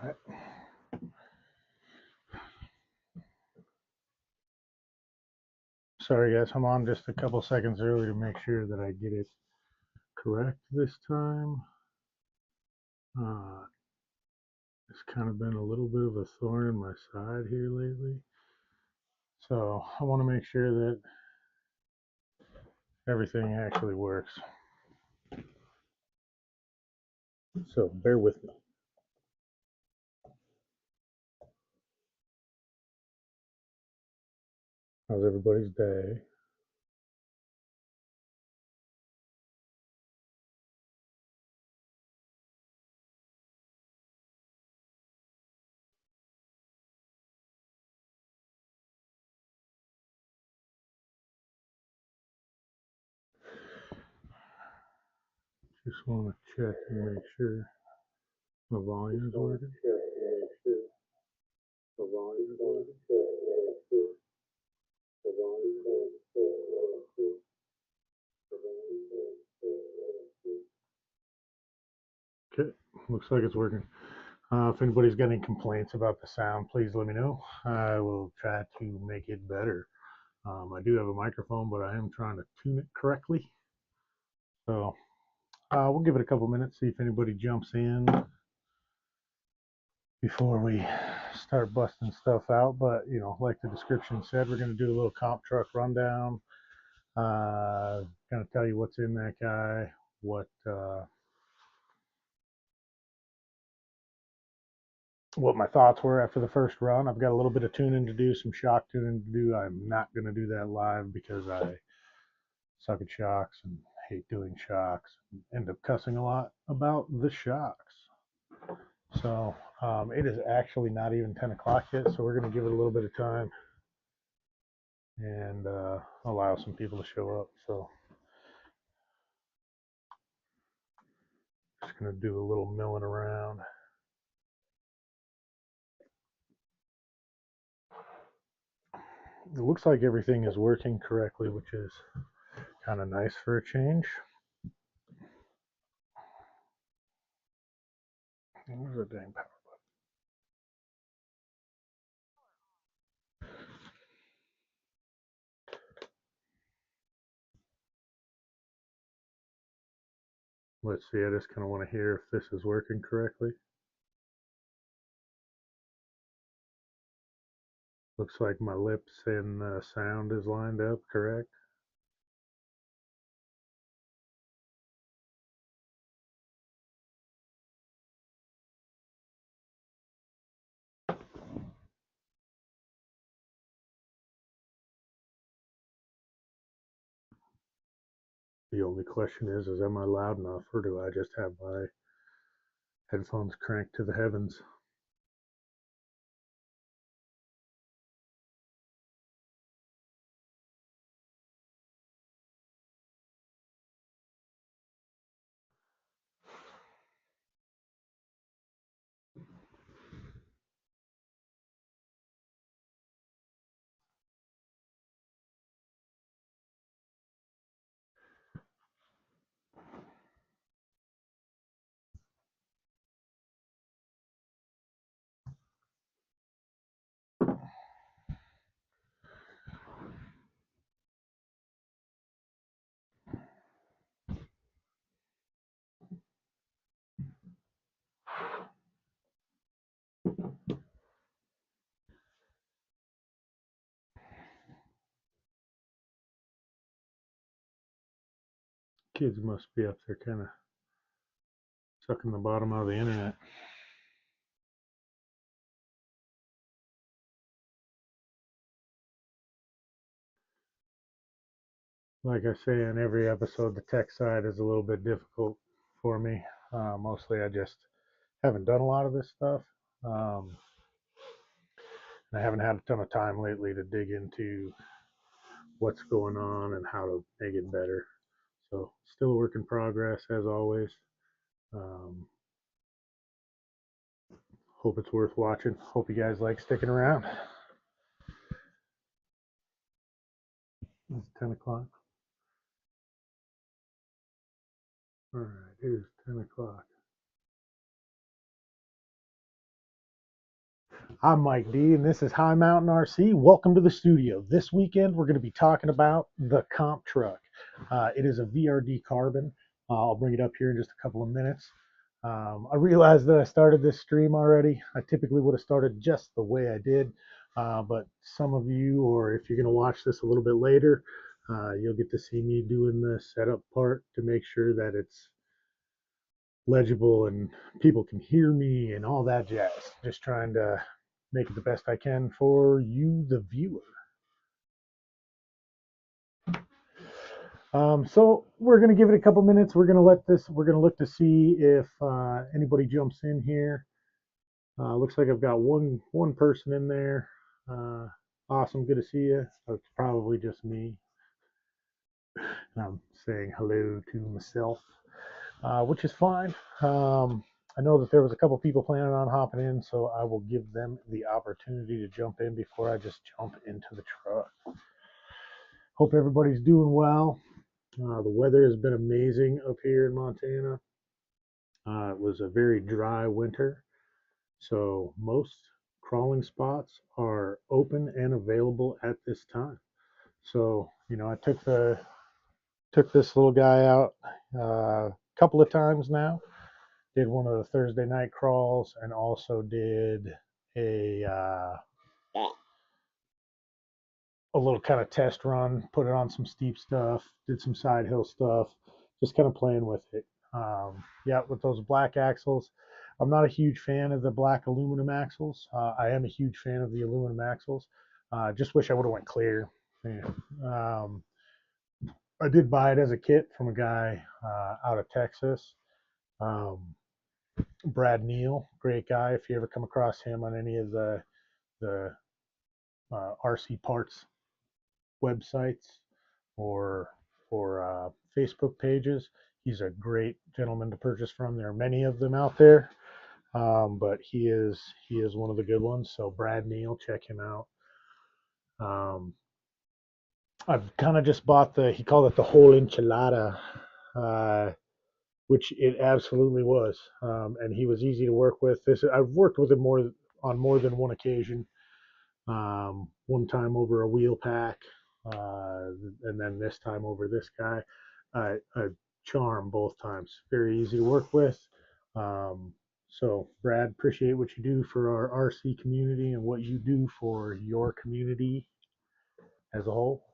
right. Sorry guys, I'm on just a couple seconds early to make sure that I get it correct this time. It's kind of been a little bit of a thorn in my side here lately. So I want to make sure that everything actually works. So bear with me. How's everybody's day? Just want to check and make sure my volume's working. Okay, looks like it's working. If anybody's got any complaints about the sound, please let me know. I will try to make it better. I do have a microphone, but I am trying to tune it correctly. So we'll give it a couple minutes, see if anybody jumps in before we start busting stuff out. But, you know, like the description said, we're going to do a little comp truck rundown. Going to tell you what's in that guy, what my thoughts were after the first run. I've got a little bit of tuning to do, some shock tuning to do. I'm not going to do that live because I suck at shocks and hate doing shocks and end up cussing a lot about the shocks. So it is actually not even 10 o'clock yet, so we're going to give it a little bit of time and allow some people to show up. So just going to do a little milling around. It looks like everything is working correctly, which is kind of nice for a change. Where's the dang power button? Let's see, I just kind of want to hear if this is working correctly. Looks like my lips and sound is lined up correct. The only question is am I loud enough or do I just have my headphones cranked to the heavens? Kids must be up there kind of sucking the bottom out of the internet. Like I say in every episode, the tech side is a little bit difficult for me. Mostly I just haven't done a lot of this stuff. I haven't had a ton of time lately to dig into what's going on and how to make it better. So, still a work in progress as always. Um, Hope it's worth watching. Hope you guys like sticking around. It's 10 o'clock. All right, it is 10 o'clock. I'm Mike D, and this is High Mountain RC. Welcome to the studio. This weekend, we're going to be talking about the Comp Truck. It is a VRD carbon. I'll bring it up here in just a couple of minutes. I realized that I started this stream already. I typically would have started just the way I did, but some of you, or if you're going to watch this a little bit later, you'll get to see me doing the setup part to make sure that it's legible and people can hear me and all that jazz. Just trying to make it the best I can for you, the viewer. So we're going to give it a couple minutes. We're going to look to see if anybody jumps in here. Looks like I've got one person in there. Awesome, good to see you. It's probably just me. I'm saying hello to myself, which is fine. I know that there was a couple people planning on hopping in, so I will give them the opportunity to jump in before I just jump into the truck. Hope everybody's doing well. The weather has been amazing up here in Montana. It was a very dry winter, so most crawling spots are open and available at this time. So, I took this little guy out a couple of times now. Did one of the Thursday night crawls and also did a a little kind of test run, put it on some steep stuff, did some side hill stuff, just kind of playing with it. Yeah, with those black axles, I'm not a huge fan of the black aluminum axles. I am a huge fan of the aluminum axles. Just wish I would have went clear. Yeah. I did buy it as a kit from a guy out of Texas. Um, Brad Neal, great guy. If you ever come across him on any of the RC parts websites or Facebook pages, he's a great gentleman to purchase from. There are many of them out there, but he is one of the good ones. So Brad Neal, check him out. Um, I've kind of just bought he called it the whole enchilada, uh, which it absolutely was, and he was easy to work with. I've worked with him on more than one occasion. One time over a wheel pack, and then this time over this guy. A charm both times. Very easy to work with. So, Brad, appreciate what you do for our RC community and what you do for your community as a whole.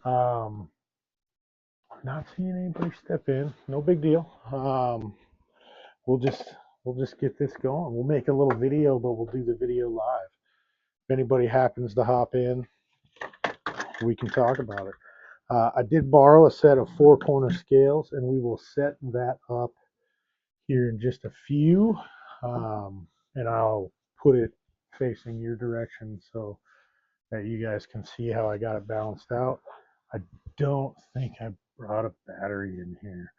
Um, Not seeing anybody step in. No big deal. We'll just we'll just get this going. We'll make a little video, but we'll do the video live. If anybody happens to hop in, we can talk about it. I did borrow a set of 4-corner scales, and we will set that up here in just a few. And I'll put it facing your direction so that you guys can see how I got it balanced out. I don't think I brought a battery in here.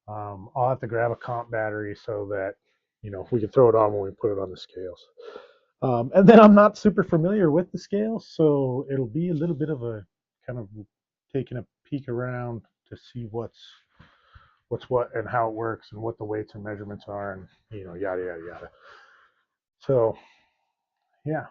I'll have to grab a comp battery so that we can throw it on when we put it on the scales. And then I'm not super familiar with the scales, so it'll be a little bit of a kind of taking a peek around to see what's what and how it works and what the weights and measurements are, and yada yada yada. So yeah.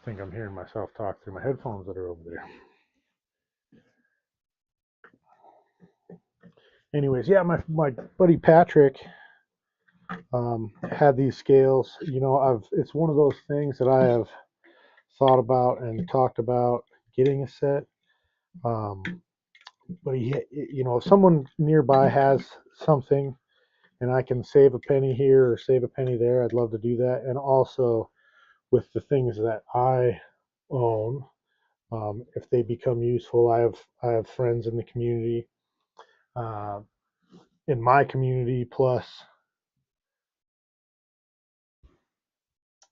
I think I'm hearing myself talk through my headphones that are over there. Anyways, yeah, my buddy Patrick had these scales. It's one of those things that I have thought about and talked about getting a set. Um, but if someone nearby has something and I can save a penny here or save a penny there, I'd love to do that. And also with the things that I own, if they become useful, I have friends in the community, uh, in my community, plus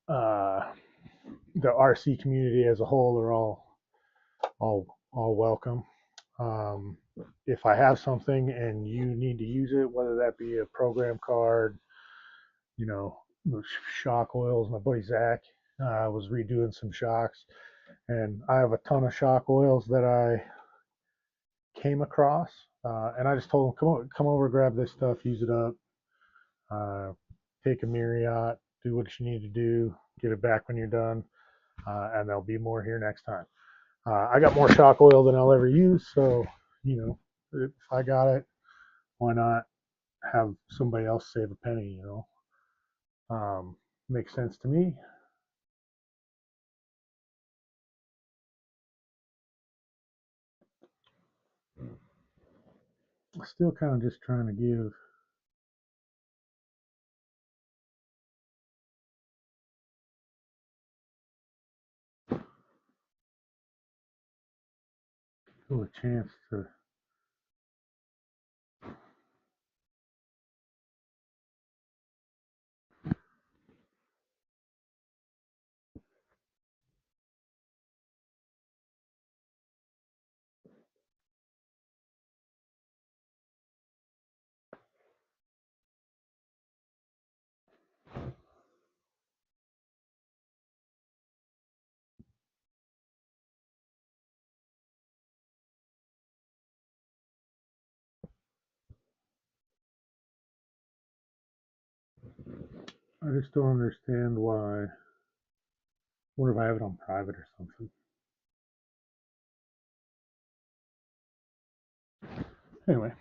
uh, the RC community as a whole are all welcome. Um, if I have something and you need to use it, whether that be a program card, you know, shock oils. My buddy Zach was redoing some shocks, and I have a ton of shock oils that I came across, and I just told them, come over, grab this stuff, use it up, take a Marriott, do what you need to do, get it back when you're done, and there'll be more here next time. I got more shock oil than I'll ever use, so if I got it, why not have somebody else save a penny? Makes sense to me. Still kind of just trying to give people a chance to. I just don't understand why. Wonder if I have it on private or something. Anyway,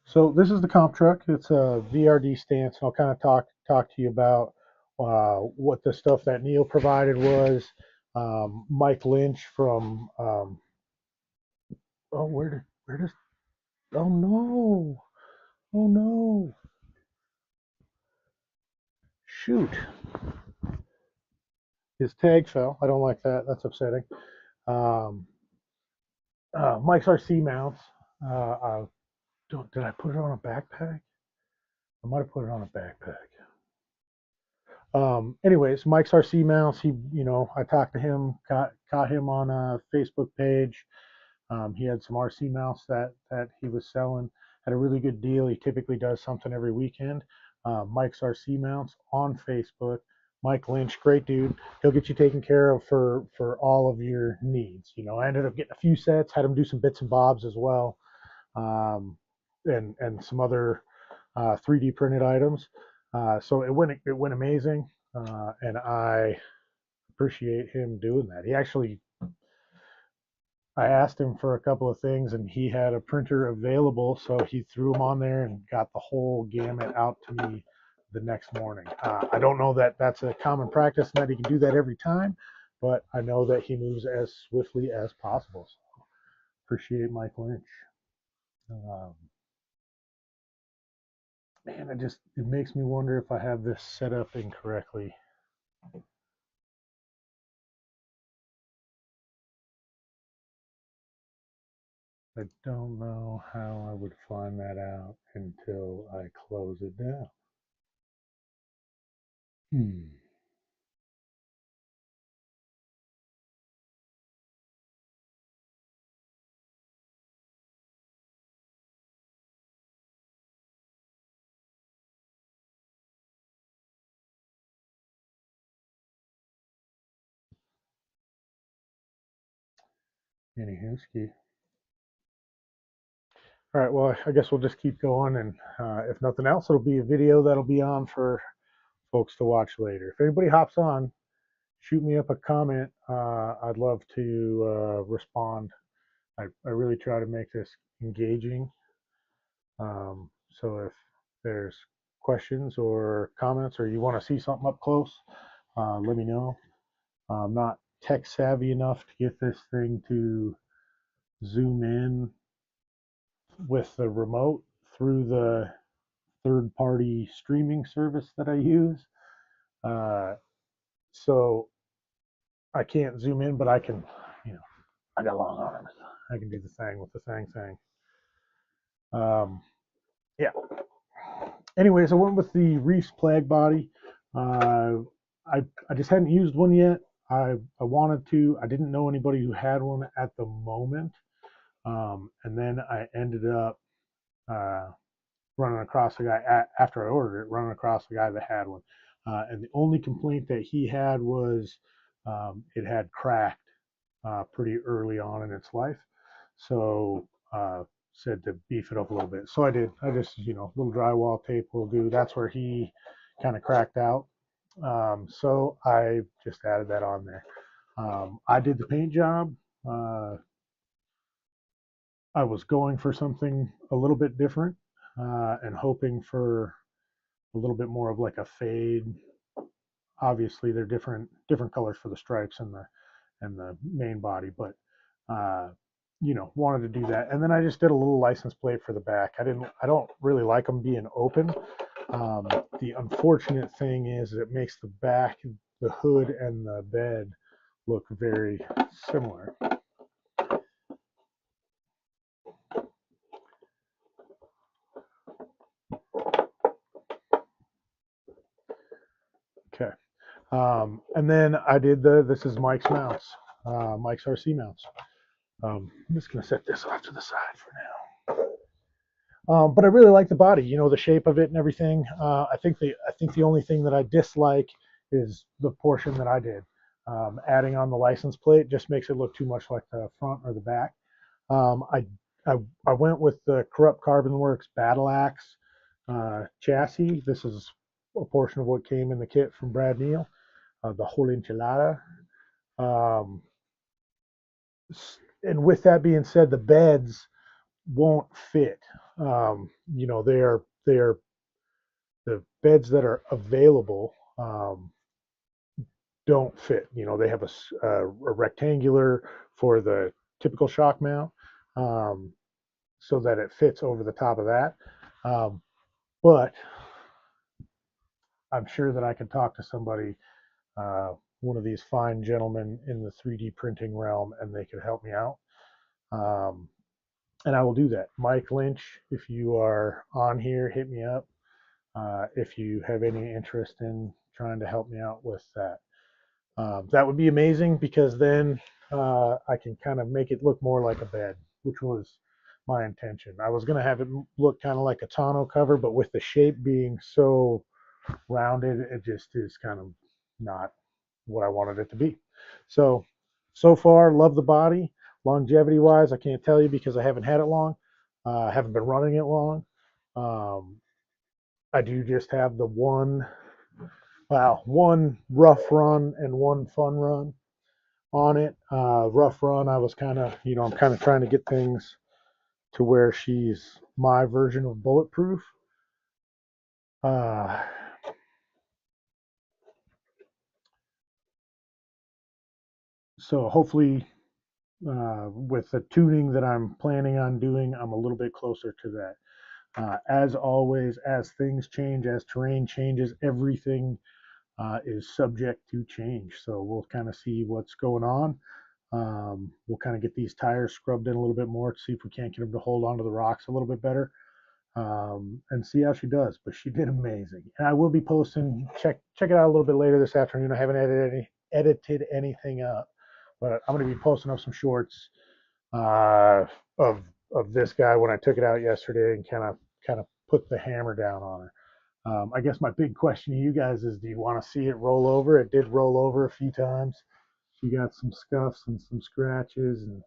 so this is the comp truck. It's a VRD stance, and I'll kind of talk to you about what the stuff that Neil provided was. Mike Lynch from oh where does oh no, oh no, shoot, his tag fell. I don't like that. That's upsetting. Um, Mike's RC mounts. Did I put it on a backpack? I might have put it on a backpack. Anyways, Mike's RC mounts. I talked to him, caught him on a Facebook page. He had some RC mounts that he was selling. Had a really good deal. He typically does something every weekend. Mike's RC mounts on Facebook. Mike Lynch, great dude. He'll get you taken care of for all of your needs. I ended up getting a few sets. Had him do some bits and bobs as well, and some other 3D printed items. So it went amazing, and I appreciate him doing that. I asked him for a couple of things, and he had a printer available, so he threw them on there and got the whole gamut out to me the next morning. I don't know that that's a common practice and that he can do that every time, but I know that he moves as swiftly as possible. So appreciate Mike Lynch. Um, Man, it makes me wonder if I have this set up incorrectly. I don't know how I would find that out until I close it down. Hmm. Anywho, ski. All right, well, I guess we'll just keep going, and if nothing else, it'll be a video that'll be on for folks to watch later. If anybody hops on, shoot me up a comment. I'd love to respond. I really try to make this engaging. So if there's questions or comments, or you want to see something up close, let me know. I'm not tech savvy enough to get this thing to zoom in with the remote through the third party streaming service that I use. Uh, so I can't zoom in, but I can, you know, I got long arms. I can do the thing with the thing. Um, yeah. Anyways, I went with the Reefs Plague Body. Uh, I just hadn't used one yet. I wanted to. I didn't know anybody who had one at the moment. And then I ended up uh, running across a guy after I ordered it, running across a guy that had one. And the only complaint that he had was it had cracked pretty early on in its life. So said to beef it up a little bit. So I did. I just, little drywall tape will do. That's where he kind of cracked out. So I just added that on there. I did the paint job. Uh, I was going for something a little bit different and hoping for a little bit more of like a fade. Obviously, they're different colors for the stripes and the main body, but uh, wanted to do that. And then I just did a little license plate for the back. I don't really like them being open. The unfortunate thing is it makes the back, the hood, and the bed look very similar. Okay. And then I did this is Mike's mounts, Mike's RC mounts. I'm just going to set this off to the side for now. But I really like the body, the shape of it and everything. I think the only thing that I dislike is the portion that I did. Adding on the license plate just makes it look too much like the front or the back. Um, I, I went with the Corrupt Carbon Works Battle Axe chassis. This is a portion of what came in the kit from Brad Neal, the whole enchilada. Um, and with that being said, the beds won't fit. They are the beds that are available don't fit. They have a rectangular for the typical shock mount, um, so that it fits over the top of that. Um, but I'm sure that I can talk to somebody, one of these fine gentlemen in the 3D printing realm, and they could help me out. Um, and I will do that. Mike Lynch, if you are on here, hit me up. If you have any interest in trying to help me out with that. That would be amazing because then I can kind of make it look more like a bed, which was my intention. I was going to have it look kind of like a tonneau cover, but with the shape being so rounded, it just is kind of not what I wanted it to be. So far, love the body. Longevity wise, I can't tell you because I haven't had it long. I haven't been running it long. Um, I do just have the one rough run and one fun run on it. Rough run, I was kind of, I'm kind of trying to get things to where she's my version of bulletproof. Uh, so hopefully, with the tuning that I'm planning on doing, I'm a little bit closer to that. As always, as things change, as terrain changes, everything is subject to change. So we'll kind of see what's going on. We'll kind of get these tires scrubbed in a little bit more to see if we can't get them to hold onto the rocks a little bit better, and see how she does. But she did amazing. And I will be posting, check it out a little bit later this afternoon. I haven't edited anything up, but I'm going to be posting up some shorts uh, of this guy when I took it out yesterday and kind of put the hammer down on her. I guess my big question to you guys is, do you want to see it roll over? It did roll over a few times. She got some scuffs and some scratches and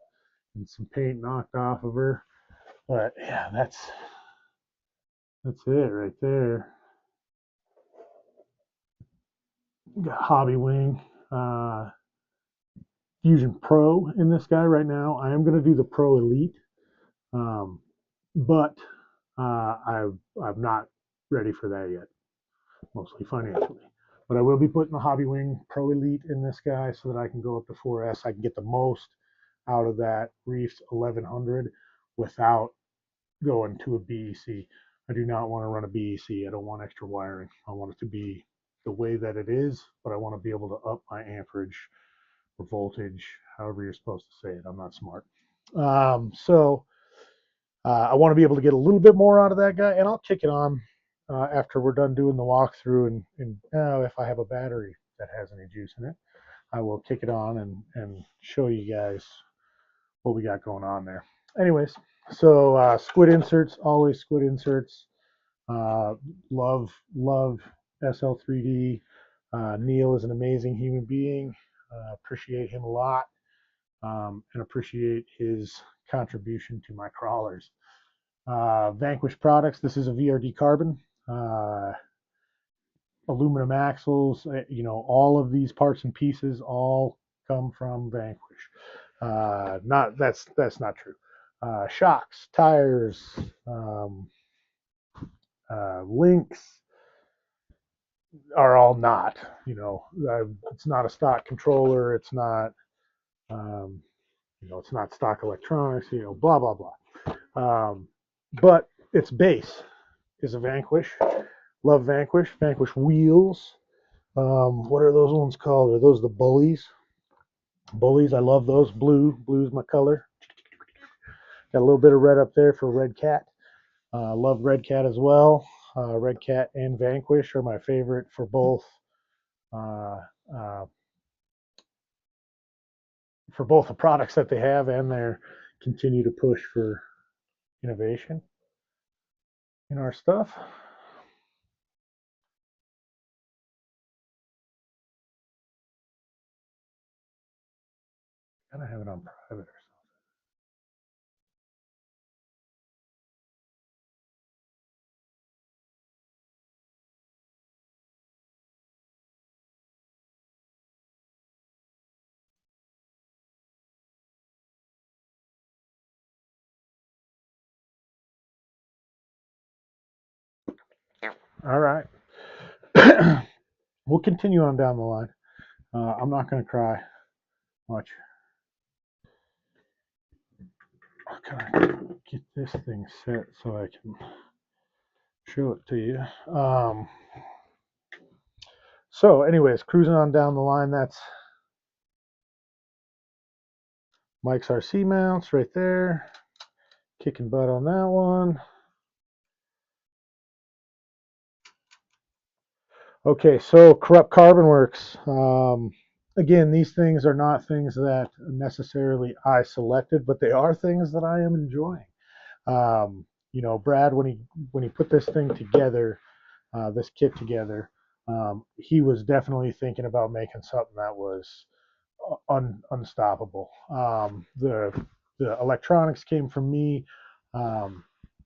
some paint knocked off of her. But yeah, that's it right there. Got Hobby Wing, Fusion Pro in this guy right now. I am going to do the Pro Elite, um, but I'm not ready for that yet, mostly financially. But I will be putting the Hobby Wing Pro Elite in this guy so that I can go up to 4S. I can get the most out of that Reefs 1100 without going to a BEC. I do not want to run a BEC. I don't want extra wiring. I want it to be the way that it is, but I want to be able to up my amperage or voltage, however you're supposed to say it. I'm not smart. I want to be able to get a little bit more out of that guy, and I'll kick it on after we're done doing the walkthrough. And if I have a battery that has any juice in it, I will kick it on and show you guys what we got going on there. Anyways, so squid inserts, always squid inserts. Uh, love SL3D. Neil is an amazing human being. Appreciate him a lot. and appreciate his contribution to my crawlers. Vanquish products. This is a VRD carbon. Aluminum axles. All of these parts and pieces all come from Vanquish. Not that's not true. Shocks, tires, um, links are all not. It's not a stock controller. It's not. Um, it's not stock electronics. Blah blah blah. But its base is a Vanquish. Love Vanquish. Vanquish wheels. What are those ones called? Are those the bullies? Bullies. I love those. Blue's my color. Got a little bit of red up there for Red Cat. Love Red Cat as well. Red Cat and Vanquish are my favorite for both. Uh, uh, for both the products that they have and their continue to push for innovation in our stuff. Gotta have it on private or something. All right. We'll continue on down the line. I'm not going to cry much. I'll kind of get this thing set so I can show it to you. So, anyways, cruising on down the line. That's Mike's RC mounts right there. Kicking butt on that one. Okay, so Corrupt Carbon Works. Again, these things are not things that necessarily I selected, but they are things that I am enjoying. Brad, when he put this thing together, this kit together, he was definitely thinking about making something that was unstoppable. The electronics came from me. Um,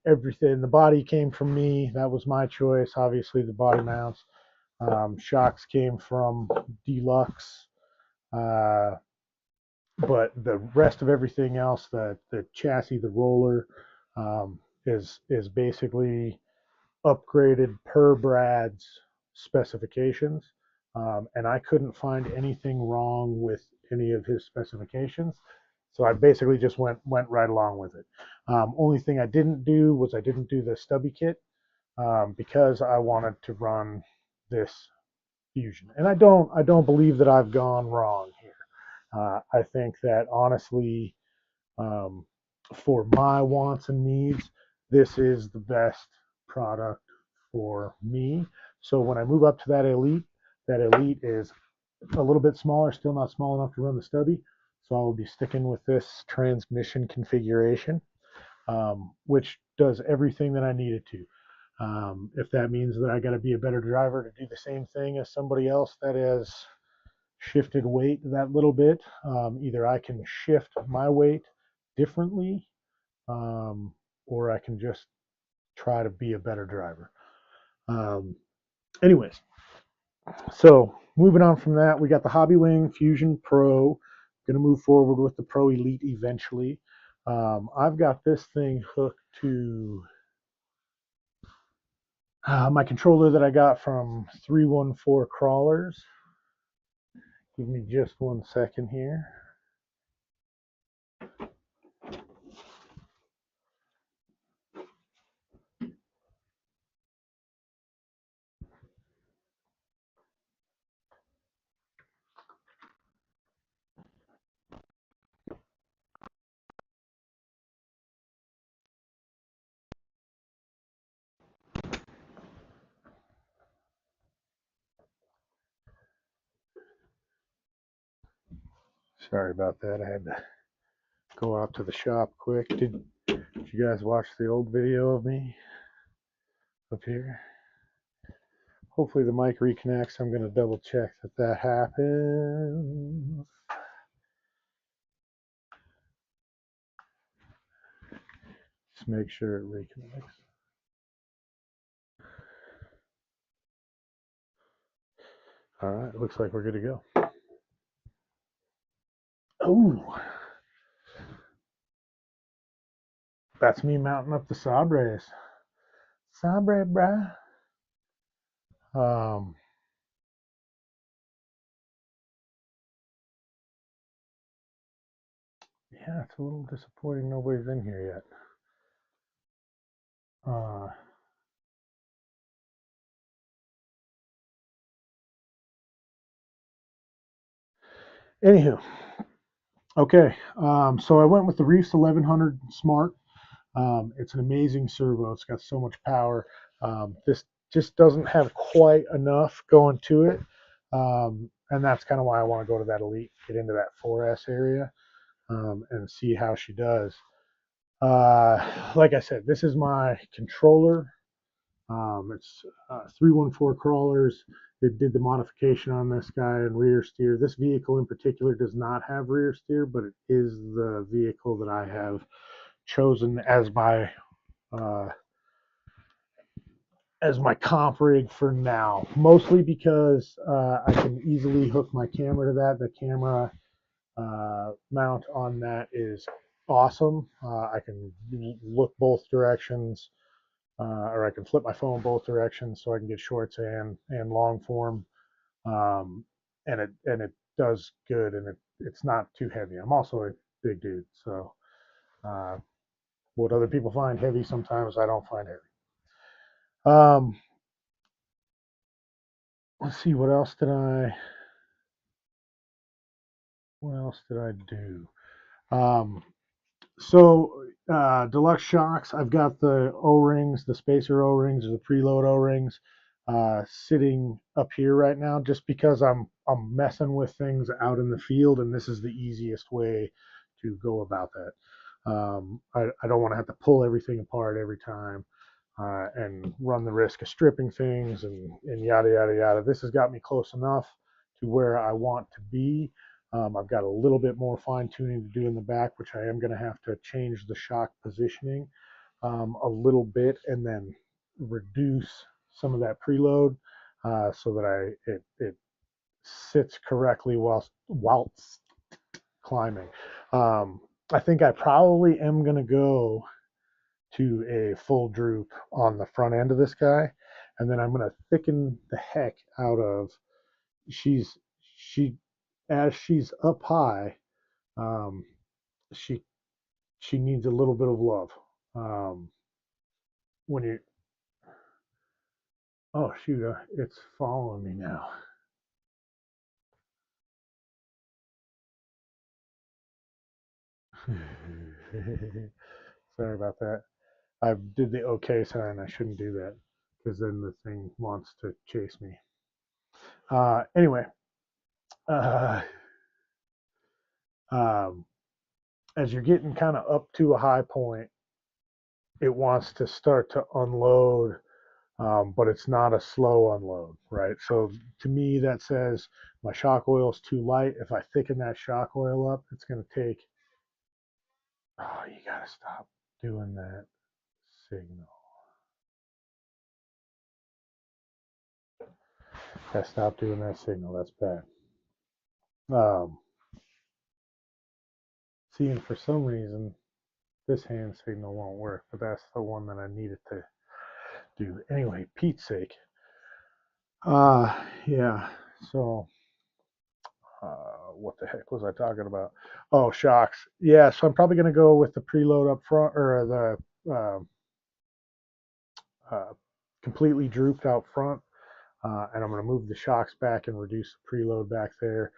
Everything, the body came from me. That was my choice. Obviously, the body mounts. Shocks came from Deluxe. Uh, but the rest of everything else, the chassis, the roller, is basically upgraded per Brad's specifications. And I couldn't find anything wrong with any of his specifications. So I basically just went right along with it. Only thing I didn't do was I didn't do the stubby kit because I wanted to run this Fusion, and I don't believe that I've gone wrong here. I think that honestly, um, for my wants and needs, this is the best product for me. So when I move up to that Elite is a little bit smaller, still not small enough to run the stubby. So I will be sticking with this transmission configuration, which does everything that I need it to. If that means that I got to be a better driver to do the same thing as somebody else that has shifted weight that little bit, either I can shift my weight differently, um, or I can just try to be a better driver. Um, Anyways, so moving on from that, we got the Hobbywing Fusion Pro. Going to move forward with the Pro Elite eventually. I've got this thing hooked to my controller that I got from 314 Crawlers. Give me just 1 second here. Sorry about that. I had to go out to the shop quick. Did you guys watch the old video of me up here? Hopefully the mic reconnects. I'm going to double check that happens. Just make sure it reconnects. All right, looks like we're good to go. Oh, that's me mounting up the Sabres. Sabre, bruh. Um, yeah, it's a little disappointing nobody's in here yet. Anywho, okay. So I went with the Reefs 1100 Smart. It's an amazing servo. It's got so much power. This just doesn't have quite enough going to it. And that's kind of why I want to go to that Elite, get into that 4S area, and see how she does. Like I said, this is my controller. It's 314 crawlers. They did the modification on this guy and rear steer. This vehicle in particular does not have rear steer, but it is the vehicle that I have chosen uh, as my comp rig for now. Mostly because I can easily hook my camera to that. The camera mount on that is awesome. I can look both directions, or I can flip my phone both directions so I can get shorts and long form. And it does good, and it's not too heavy. I'm also a big dude, so uh, what other people find heavy sometimes I don't find heavy. Um, let's see, what else did I do? Um, so deluxe shocks. I've got the O-rings, the spacer O-rings or the preload O-rings, sitting up here right now, just because I'm messing with things out in the field, and this is the easiest way to go about that. I don't want to have to pull everything apart every time, and run the risk of stripping things and yada yada yada. This has got me close enough to where I want to be. I've got a little bit more fine tuning to do in the back, which I am going to have to change the shock positioning a little bit, and then reduce some of that preload, so that it sits correctly whilst climbing. I think I probably am going to go to a full droop on the front end of this guy, and then I'm going to thicken the heck out of. She's she as she's up high. Um, she she needs a little bit of love. Um, when you Oh shoot, it's following me now. Sorry about that. I did the okay sign. I shouldn't do that because then the thing wants to chase me. Anyway, uh, um, as you're getting kind of up to a high point, it wants to start to unload, but it's not a slow unload, right? So to me, that says my shock oil is too light. If I thicken that shock oil up, it's going to take. Oh, you got to stop doing that signal. Got to stop doing that signal. That's bad. Um, See, and for some reason, this hand signal won't work, but that's the one that I needed to do. Anyway, Pete's sake. Yeah. So, what the heck was I talking about? Oh, shocks. Yeah. So I'm probably going to go with the preload up front, or the uh, completely drooped out front, and I'm going to move the shocks back and reduce the preload back there.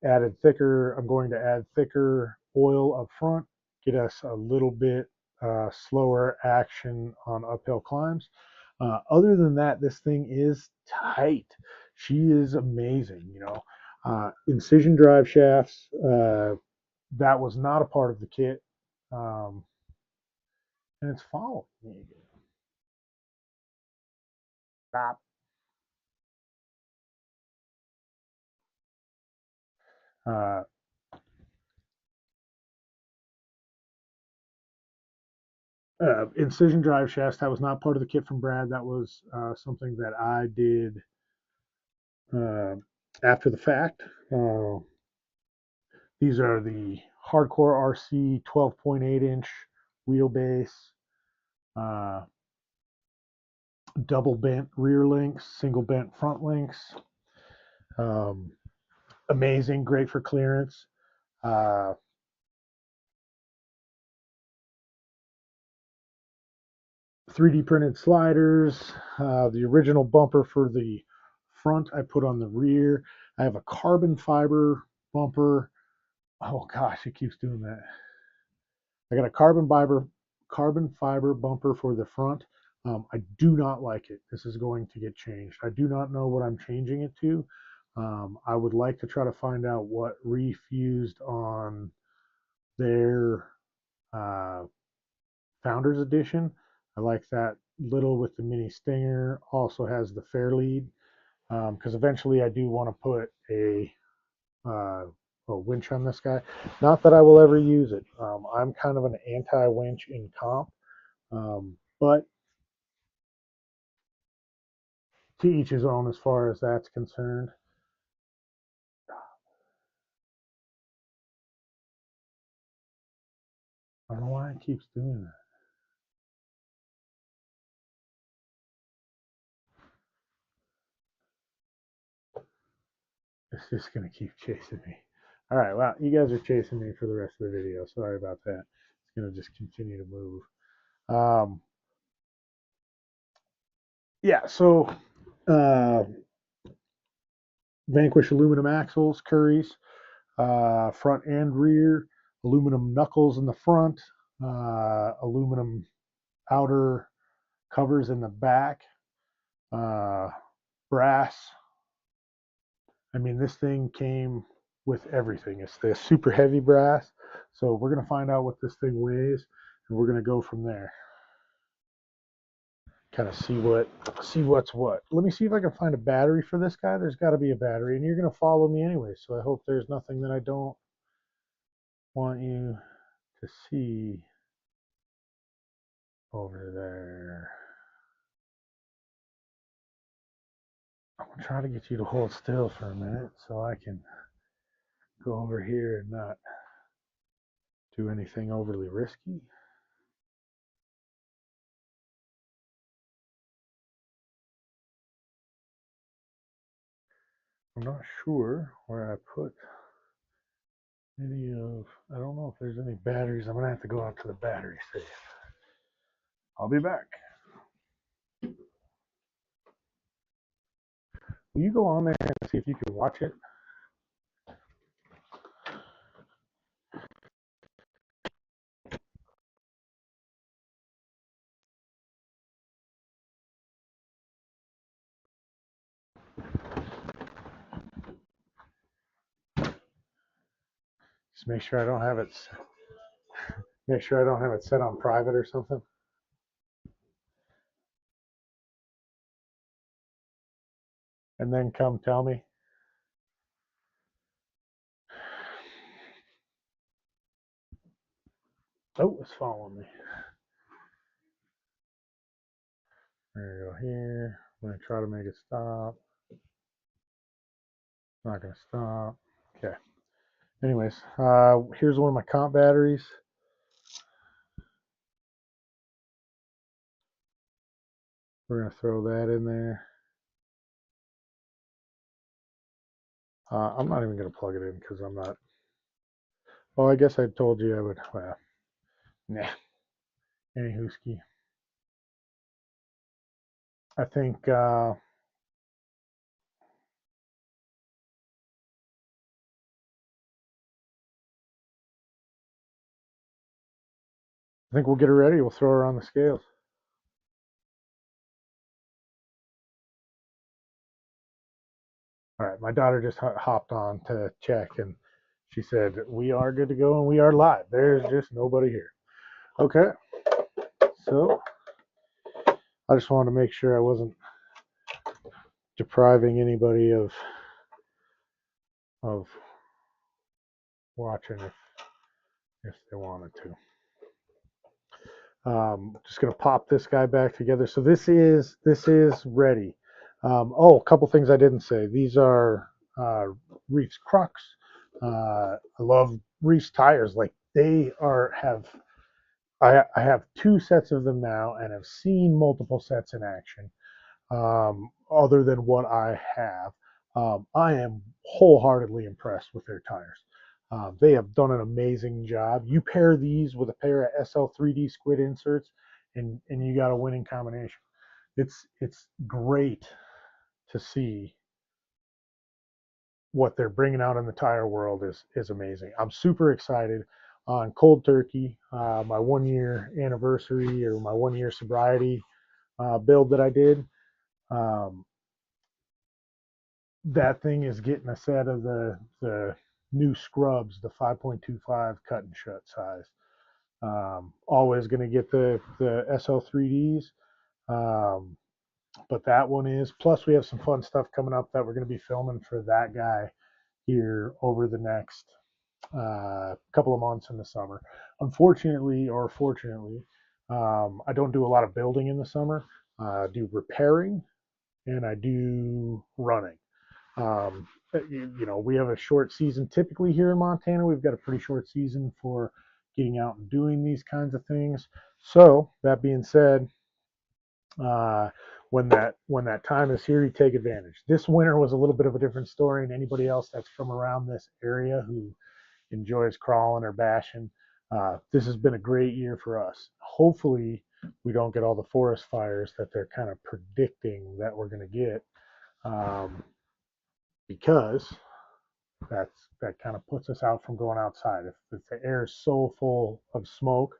I'm going to add thicker oil up front, get us a little bit slower action on uphill climbs. Other than that, this thing is tight. She is amazing. Incision drive shafts. That was not a part of the kit, um, and it's following me again. Stop. Uh, incision drive shafts. That was not part of the kit from Brad. That was something that I did uh, after the fact. These are the Hardcore RC 12.8-inch wheelbase, uh, double bent rear links, single bent front links. Um, Amazing, great for clearance. Uh, 3D printed sliders. The original bumper for the front I put on the rear. I have a carbon fiber bumper. Oh gosh, it keeps doing that. I got a carbon fiber bumper for the front. I do not like it. This is going to get changed. I do not know what I'm changing it to. I would like to try to find out what Reef used on their uh, Founders Edition. I like that little with the mini stinger. Also has the fair lead because eventually I do want to put a winch on this guy. Not that I will ever use it. I'm kind of an anti-winch in comp, but to each his own as far as that's concerned. I don't know why it keeps doing that. It's just going to keep chasing me. All right, well, you guys are chasing me for the rest of the video. Sorry about that. It's going to just continue to move. Yeah, so uh, Vanquish aluminum axles, Curries, front and rear, aluminum knuckles in the front, aluminum outer covers in the back, uh, brass. I mean, this thing came with everything. It's the super heavy brass. So we're going to find out what this thing weighs, and we're going to go from there. Kind of see what's what. Let me see if I can find a battery for this guy. There's got to be a battery, and you're going to follow me anyway. So I hope there's nothing that I don't want you to see over there. I'm gonna try to get you to hold still for a minute so I can go over here and not do anything overly risky. I'm not sure where I put any of, I don't know if there's any batteries. I'm gonna have to go out to the battery safe. I'll be back. Will you go on there and see if you can watch it? Just make sure I don't have it, make sure I don't have it set on private or something. And then come tell me. Oh, it's following me. There you go here. I'm gonna try to make it stop. It's not gonna stop. Okay. Anyways, here's one of my comp batteries. We're gonna throw that in there. I'm not even gonna plug it in because I'm not. Well, I guess I told you I would. Well, nah. Anywhoski. I think we'll get her ready. We'll throw her on the scales. All right, my daughter just hopped on to check, and she said we are good to go and we are live. There's just nobody here. Okay, so I just wanted to make sure I wasn't depriving anybody of watching if they wanted to. Just gonna pop this guy back together. So this is ready. Oh, a couple things I didn't say. These are Reef's Crux. I love Reef's tires. Like they are have I have two sets of them now, and have seen multiple sets in action. Other than what I have, I am wholeheartedly impressed with their tires. They have done an amazing job. You pair these with a pair of SL3D squid inserts, and you got a winning combination. It's great to see what they're bringing out in the tire world is amazing. I'm super excited on Cold Turkey, my 1 year anniversary or my 1 year sobriety build that I did. Um, that thing is getting a set of the new scrubs, the 5.25 cut and shut size. Always going to get the SL3Ds, um, but that one is. Plus, we have some fun stuff coming up that we're going to be filming for that guy here over the next couple of months in the summer. Unfortunately, or fortunately, I don't do a lot of building in the summer. I do repairing and I do running. Um, we have a short season typically here in Montana. We've got a pretty short season for getting out and doing these kinds of things. So that being said, uh, when that time is here, you take advantage. This winter was a little bit of a different story, and anybody else that's from around this area who enjoys crawling or bashing, this has been a great year for us. Hopefully, we don't get all the forest fires that they're kind of predicting that we're going to get. Um, because that kind of puts us out from going outside. If the air is so full of smoke,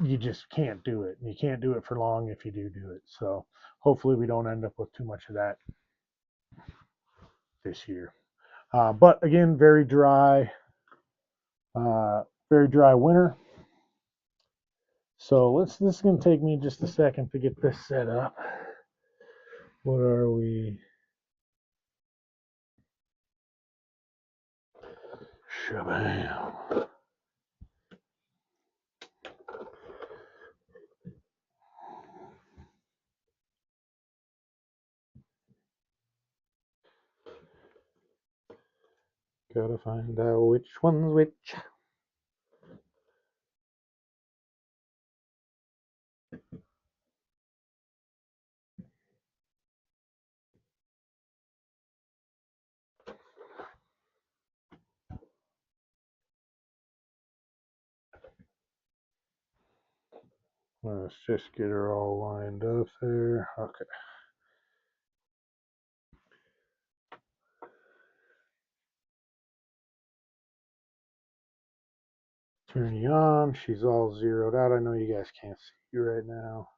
you just can't do it. You can't do it for long if you do it. So hopefully we don't end up with too much of that this year. But again, very dry winter. So this is going to take me just a second to get this set up. What are we? Shabam. Gotta find out which one's which. Let's just get her all lined up there. Okay. Turn you on. She's all zeroed out. I know you guys can't see you right now.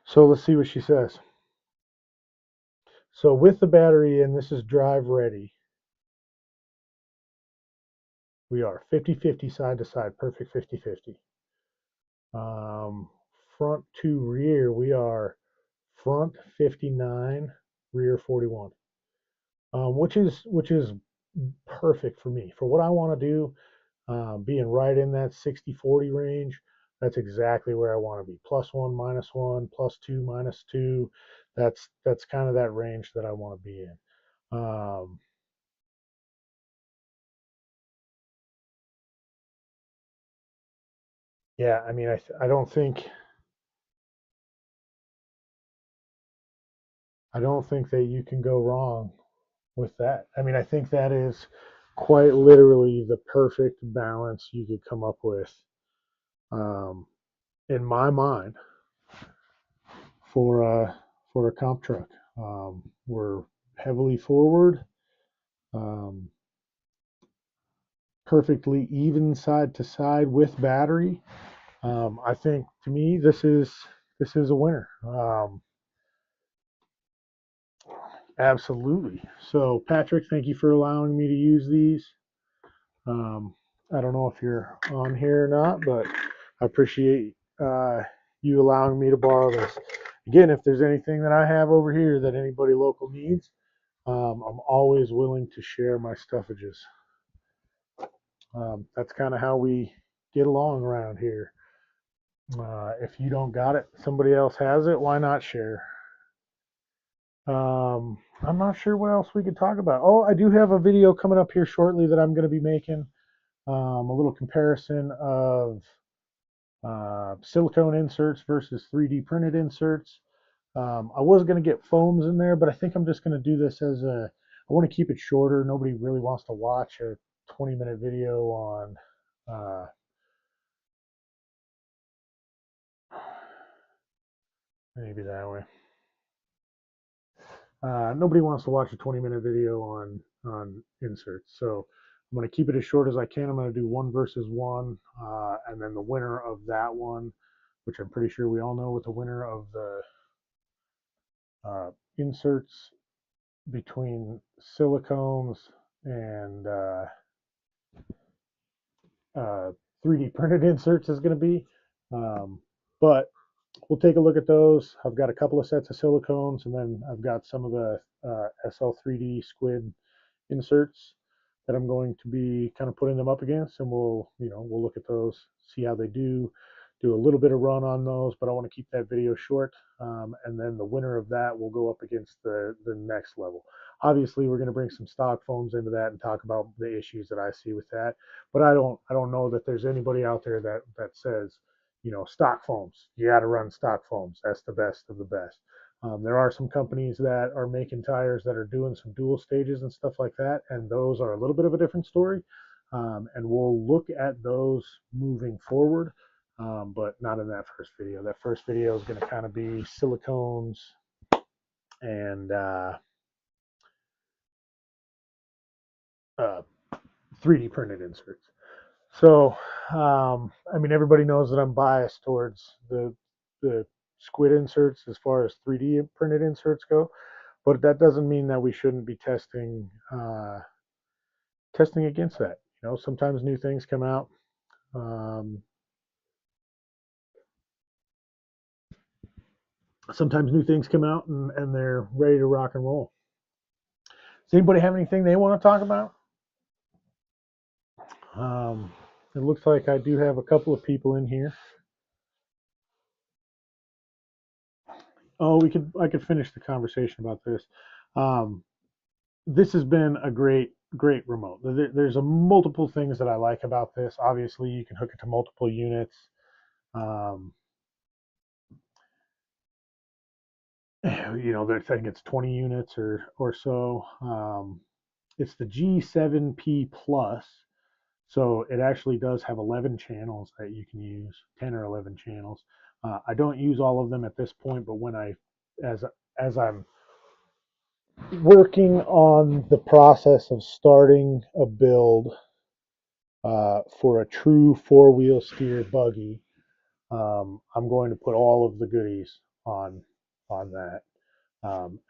So let's see what she says. So with the battery in, this is drive ready. We are 50-50 side to side, perfect 50-50. Um, front to rear, we are front 59, rear 41, which is perfect for me for what I want to do. Being right in that 60-40 range, that's exactly where I want to be. +1, -1, +2, -2. That's kind of that range that I want to be in. Yeah, I mean, I don't think that you can go wrong with that. I mean, I think that is quite literally the perfect balance you could come up with, um, in my mind, for a comp truck. We're heavily forward, um, perfectly even side to side with battery. I think to me this is a winner. Absolutely. So, Patrick, thank you for allowing me to use these. Um, I don't know if you're on here or not, but I appreciate you allowing me to borrow this. Again, if there's anything that I have over here that anybody local needs, I'm always willing to share my stuffages. That's kind of how we get along around here. If you don't got it, somebody else has it. Why not share? I'm not sure what else we could talk about. Oh, I do have a video coming up here shortly that I'm going to be making. A little comparison of silicone inserts versus 3D printed inserts. I was going to get foams in there, but I think I'm just going to do this as a, I want to keep it shorter. Nobody really wants to watch a 20-minute video on, uh, maybe that way. Nobody wants to watch a 20-minute video on inserts. So I'm going to keep it as short as I can. I'm going to do one versus one, and then the winner of that one, which I'm pretty sure we all know what the winner of the inserts between silicones and 3D printed inserts is going to be. But we'll take a look at those. I've got a couple of sets of silicones, and then I've got some of the SL3D squid inserts that I'm going to be kind of putting them up against, and we'll look at those, see how they do a little bit of run on those, but I want to keep that video short. And then the winner of that will go up against the next level. Obviously, we're going to bring some stock foams into that and talk about the issues that I see with that. But I don't know that there's anybody out there that says, stock foams. You got to run stock foams. That's the best of the best. There are some companies that are making tires that are doing some dual stages and stuff like that, and those are a little bit of a different story. And we'll look at those moving forward, but not in that first video. That first video is going to kind of be silicones and 3D printed inserts. So, I mean, everybody knows that I'm biased towards the squid inserts as far as 3D printed inserts go, but that doesn't mean that we shouldn't be testing against that. Sometimes new things come out. Um, Sometimes new things come out and they're ready to rock and roll. Does anybody have anything they want to talk about? Um, it looks like I do have a couple of people in here. Oh, I could finish the conversation about this. Um, this has been a great remote. There's a multiple things that I like about this. Obviously, you can hook it to multiple units. Um, I think it's 20 units or so. It's the G7P Plus, so it actually does have 11 channels that you can use, 10 or 11 channels. I don't use all of them at this point, but as I'm working on the process of starting a build for a true four-wheel steer buggy, I'm going to put all of the goodies on that.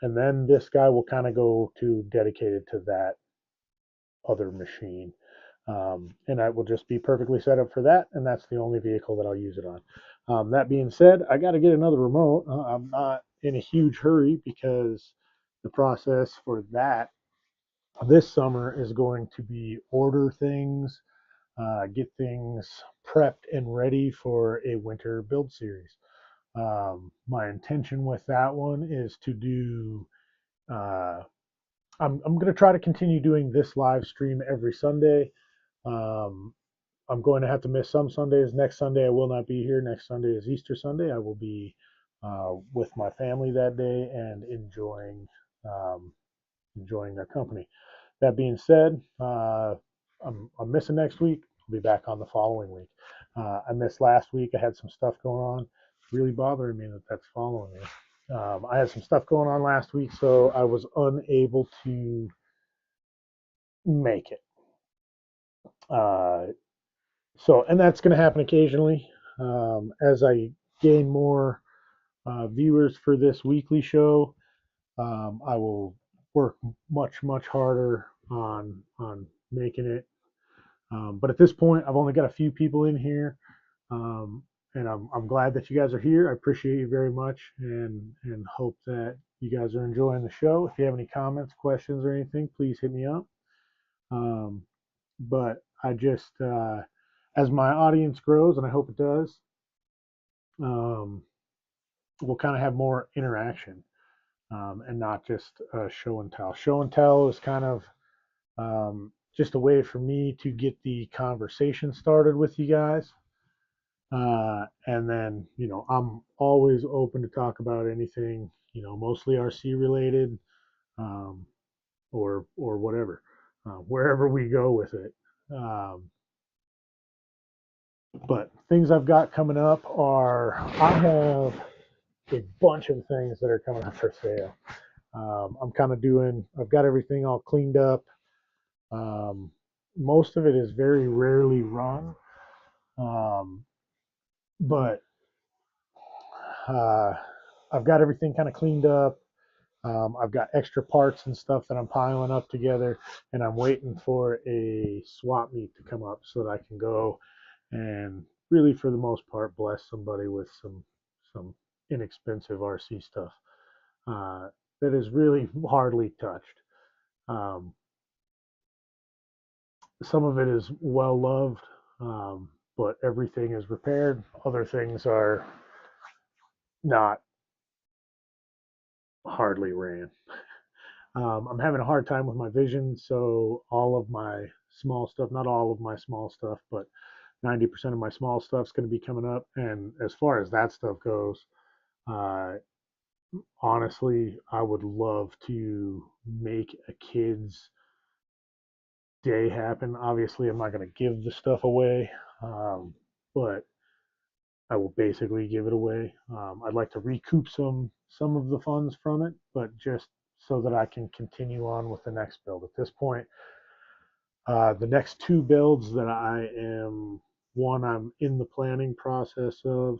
And then this guy will kind of go to dedicated to that other machine. And I will just be perfectly set up for that, and that's the only vehicle that I'll use it on. That being said, I got to get another remote. I'm not in a huge hurry because the process for that this summer is going to be order things, get things prepped and ready for a winter build series. My intention with that one is to do. Uh, I'm going to try to continue doing this live stream every Sunday. Um, I'm going to have to miss some Sundays. Next Sunday I will not be here. Next Sunday is Easter Sunday. I will be with my family that day and enjoying their company. That being said, I'm missing next week. I'll be back on the following week. I missed last week. I had some stuff going on. It's really bothering me that that's following me. I had some stuff going on last week, so I was unable to make it. Uh, and that's going to happen occasionally as I gain more viewers for this weekly show. I will work much harder on making it. But at this point, I've only got a few people in here, um, and I'm glad that you guys are here. I appreciate you very much, and hope that you guys are enjoying the show. If you have any comments, questions, or anything, please hit me up. Um, but I just, as my audience grows, and I hope it does, um, we'll kind of have more interaction, and not just show and tell. Show and tell is kind of just a way for me to get the conversation started with you guys. And then, I'm always open to talk about anything, mostly RC related, um, or whatever, wherever we go with it. Um, but things I've got coming up are I have a bunch of things that are coming up for sale. I'm kind of I've got everything all cleaned up. Um, Most of it is very rarely run, um, but uh, I've got everything kind of cleaned up. I've got extra parts and stuff that I'm piling up together, and I'm waiting for a swap meet to come up so that I can go and really, for the most part, bless somebody with some inexpensive RC stuff that is really hardly touched. Um, some of it is well loved, but everything is repaired. Other things are not hardly ran. I'm having a hard time with my vision, so all of my small stuff, not all of my small stuff, but 90% of my small stuff is going to be coming up. And as far as that stuff goes, uh, honestly, I would love to make a kid's day happen. Obviously, I'm not going to give the stuff away, but I will basically give it away. I'd like to recoup some of the funds from it, but just so that I can continue on with the next build. At this point, the next two builds that one I'm in the planning process of,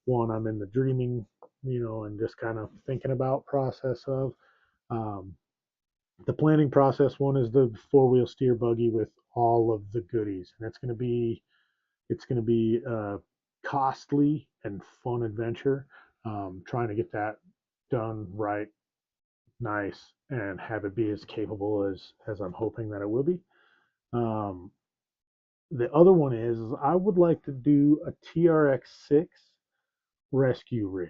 one I'm in the dreaming, and just kind of thinking about process of. Um, the planning process one is the four-wheel steer buggy with all of the goodies, and it's going to be costly and fun adventure. Trying to get that done right, nice, and have it be as capable as I'm hoping that it will be. Um, the other one is I would like to do a TRX6 rescue rig.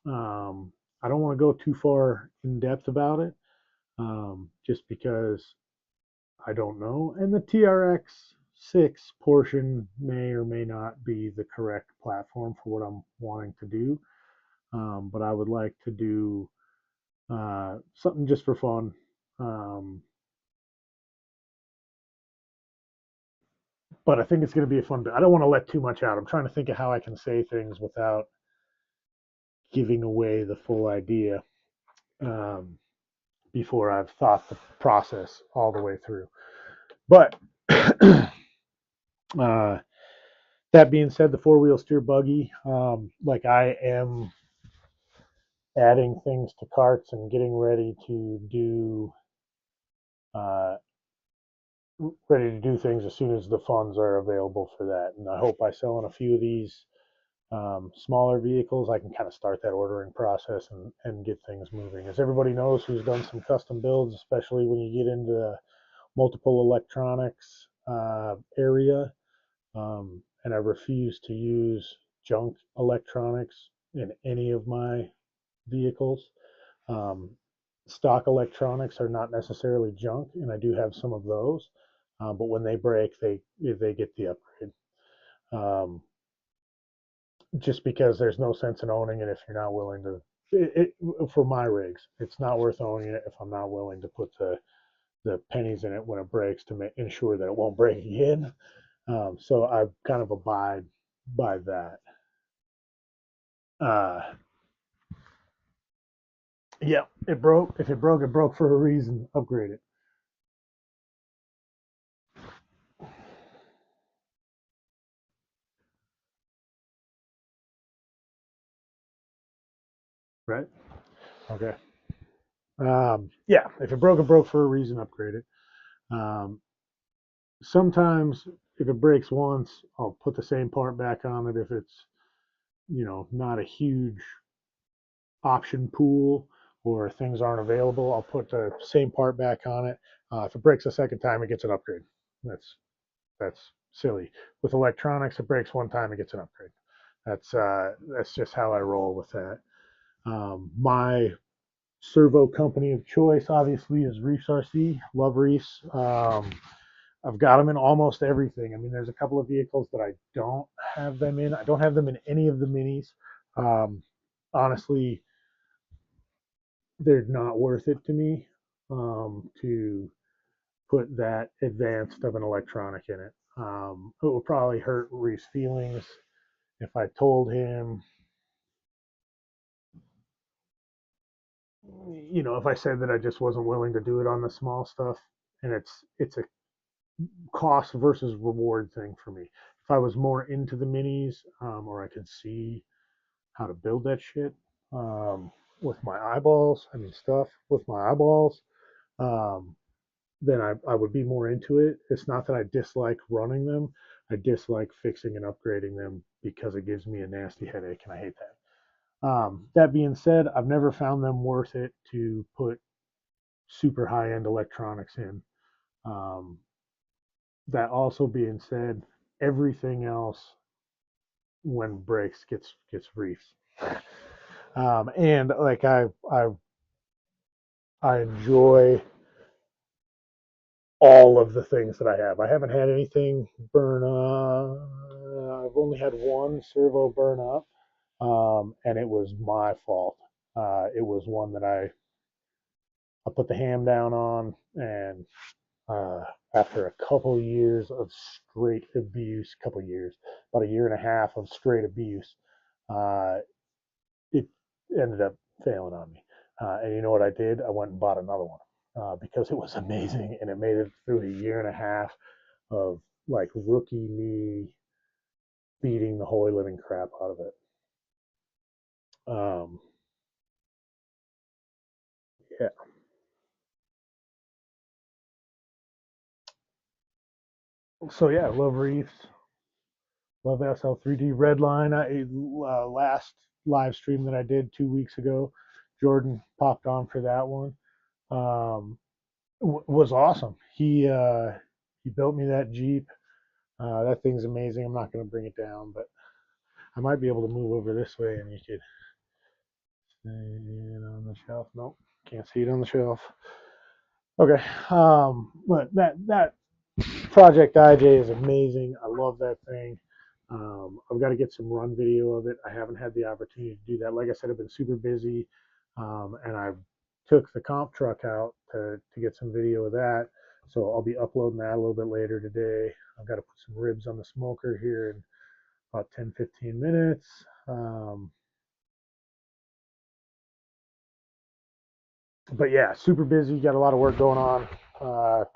Um, I don't want to go too far in depth about it, just because I don't know. And the TRX6 portion may or may not be the correct platform for what I'm wanting to do. But I would like to do something just for fun. Um, but I think it's going to be a fun bit. I don't want to let too much out. I'm trying to think of how I can say things without giving away the full idea, um, before I've thought the process all the way through. But uh, that being said, the four-wheel steer buggy, like I am adding things to carts and getting uh, ready to do things as soon as the funds are available for that. And I hope by selling a few of these smaller vehicles, I can kind of start that ordering process and get things moving. As everybody knows who's done some custom builds, especially when you get into the multiple electronics area, and I refuse to use junk electronics in any of my vehicles. Um, Stock electronics are not necessarily junk, and I do have some of those. But when they break, they get the upgrade. Um, just because there's no sense in owning it if you're not willing to. For my rigs, it's not worth owning it if I'm not willing to put the pennies in it when it breaks to ensure that it won't break again. So I kind of abide by that. Uh, yeah, it broke. If it broke for a reason. Upgrade it. Right. Okay. Yeah, if it broke, it broke for a reason. Upgrade it. Um, Sometimes if it breaks once, I'll put the same part back on it if it's not a huge option pool or things aren't available. I'll put the same part back on it. If it breaks a second time, it gets an upgrade. That's silly. With electronics, it breaks one time, it gets an upgrade. That's just how I roll with that. My servo company of choice, obviously, is Reefs RC. Love Reefs. I've got them in almost everything. I mean, there's a couple of vehicles that I don't have them in. I don't have them in any of the minis. Um, Honestly, they're not worth it to me to put that advanced of an electronic in it. It would probably hurt Reese's feelings if I told him, if I said that I just wasn't willing to do it on the small stuff. And it's a cost versus reward thing for me. If I was more into the minis, or I could see how to build that shit um, with my eyeballs, I mean stuff with my eyeballs, um, then I would be more into it. It's not that I dislike running them. I dislike fixing and upgrading them because it gives me a nasty headache, and I hate that. That being said, I've never found them worth it to put super high end electronics in. Um, that also being said, everything else when breaks gets reefs. And like I enjoy all of the things that I have. I haven't had anything burn up. I've only had one servo burn up, and it was my fault. It was one that I put the ham down on, and uh, after a couple of years of straight abuse, couple of years, about a year and a half of straight abuse, uh, it ended up failing on me. And you know what I did? I went and bought another one because it was amazing, and it made it through a year and a half of like rookie me beating the holy living crap out of it. Um, yeah. So yeah, love Reefs, love SL3D Redline. Last live stream that I did 2 weeks ago, Jordan popped on for that one. Um, was awesome. He built me that Jeep. That thing's amazing. I'm not going to bring it down, but I might be able to move over this way and you could see it on the shelf. Nope, can't see it on the shelf. Okay, but that Project IJ is amazing. I love that thing. I've got to get some run video of it. I haven't had the opportunity to do that. Like I said, I've been super busy, and I took the comp truck out to get some video of that. So I'll be uploading that a little bit later today. I've got to put some ribs on the smoker here in about 10-15 minutes. But yeah, super busy. Got a lot of work going on.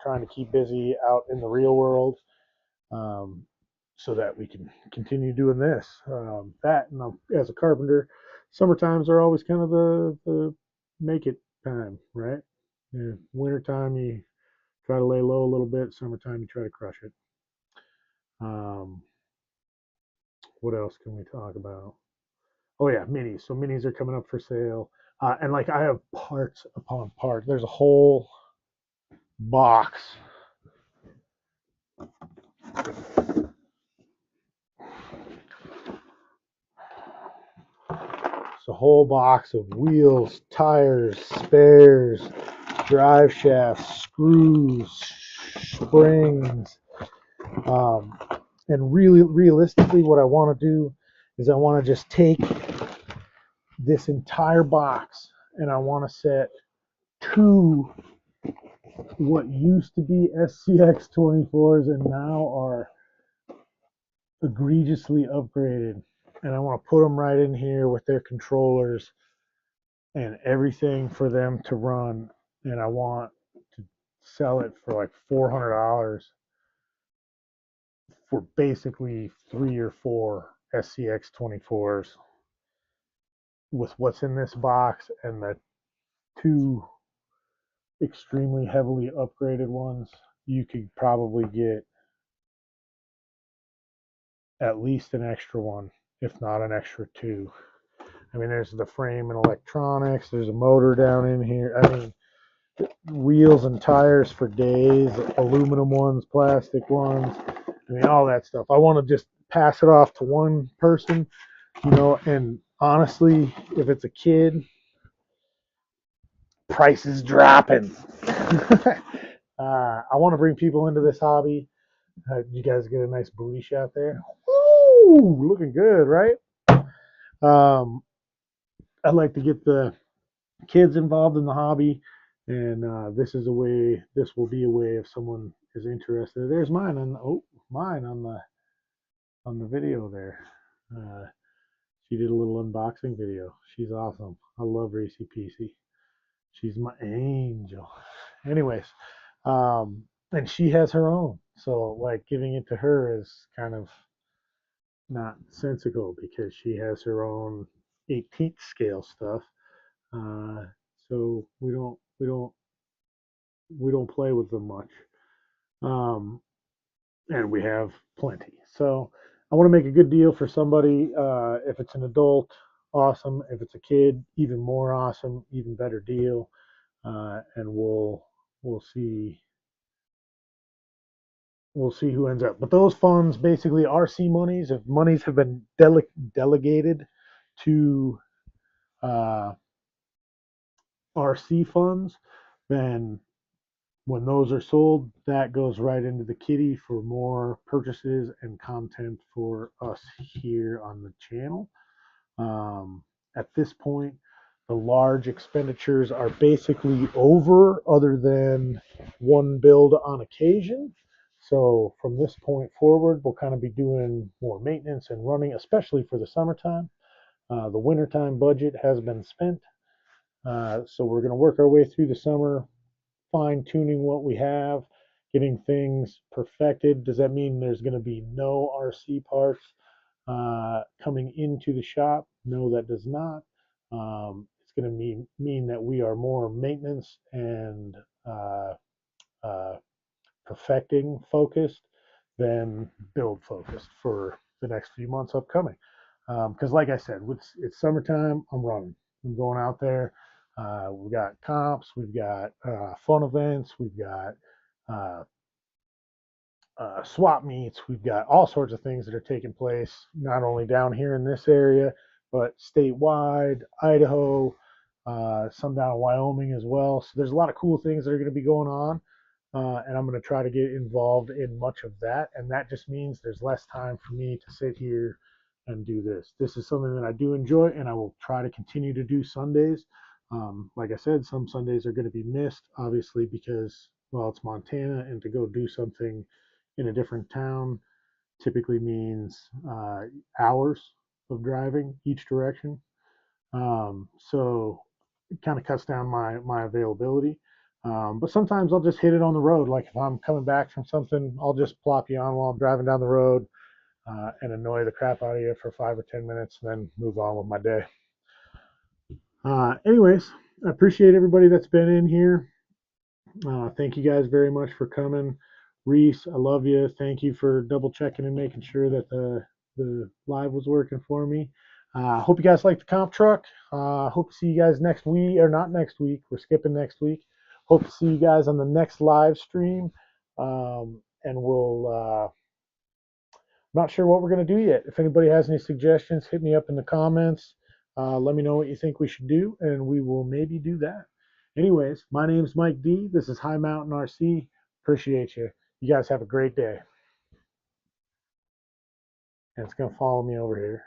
Trying to keep busy out in the real world, um, so that we can continue doing this. That and as a carpenter, summer times are always kind of the make it time, right? Yeah, winter time you try to lay low a little bit. Summertime you try to crush it. Um, what else can we talk about? Oh yeah, minis. So minis are coming up for sale, and like I have parts upon parts. There's a whole box. It's a whole box of wheels, tires, spares, drive shafts, screws, springs. Um, and really, realistically, what I want to do is I want to just take this entire box and I want to set two what used to be SCX 24s and now are egregiously upgraded. And I want to put them right in here with their controllers and everything for them to run. And I want to sell it for like $400 for basically 3 or 4 SCX 24s with what's in this box and the two extremely heavily upgraded ones, you could probably get at least an extra one, if not an extra two. I mean, there's the frame and electronics. There's a motor down in here. I mean, wheels and tires for days, aluminum ones, plastic ones. I mean, all that stuff. I want to just pass it off to one person, and honestly, if it's a kid, price is dropping. I want to bring people into this hobby. You guys get a nice booty shot there. Woo, looking good, right? Um, I'd like to get the kids involved in the hobby, and this will be a way if someone is interested. There's mine on the video there. Uh, she did a little unboxing video. She's awesome. I love Racy Peasy. She's my angel. Anyways, and she has her own, so like giving it to her is kind of not sensical because she has her own 18th scale stuff. Uh, so we don't play with them much, um, and we have plenty. So I want to make a good deal for somebody. If it's an adult, awesome. If it's a kid, even more awesome, even better deal. And we'll see we'll see who ends up. But those funds basically RC monies. If monies have been delegated to uh, RC funds, then when those are sold, that goes right into the kitty for more purchases and content for us here on the channel. Um, at this point, the large expenditures are basically over, other than one build on occasion. So from this point forward, we'll kind of be doing more maintenance and running, especially for the summertime. The wintertime budget has been spent. So we're going to work our way through the summer, fine tuning what we have, getting things perfected. Does that mean there's going to be no RC parts coming into the shop? No, that does not. It's going to mean that we are more maintenance and uh, uh, perfecting focused than build focused for the next few months upcoming. Because, like I said, it's summertime. I'm running. I'm going out there. We've got comps. We've got fun events. We've got uh, swap meets. We've got all sorts of things that are taking place, not only down here in this area, but statewide, Idaho, some down in Wyoming as well. So there's a lot of cool things that are going to be going on. And I'm going to try to get involved in much of that. And that just means there's less time for me to sit here and do this. This is something that I do enjoy, and I will try to continue to do Sundays. Like I said, some Sundays are going to be missed, obviously, because, well, it's Montana, and to go do something in a different town typically means hours of driving each direction. So it kind of cuts down my availability. But sometimes I'll just hit it on the road. Like if I'm coming back from something, I'll just plop you on while I'm driving down the road and annoy the crap out of you for 5 or 10 minutes, and then move on with my day. Anyways, I appreciate everybody that's been in here. Thank you guys very much for coming. Reese, I love you. Thank you for double checking and making sure that the live was working for me. Hope you guys like the comp truck. Hope to see you guys next week, or not next week. We're skipping next week. Hope to see you guys on the next live stream. And not sure what we're going to do yet. If anybody has any suggestions, hit me up in the comments. Let me know what you think we should do, and we will maybe do that. Anyways, my name's Mike D. This is High Mountain RC. Appreciate you. You guys have a great day. And it's going to follow me over here.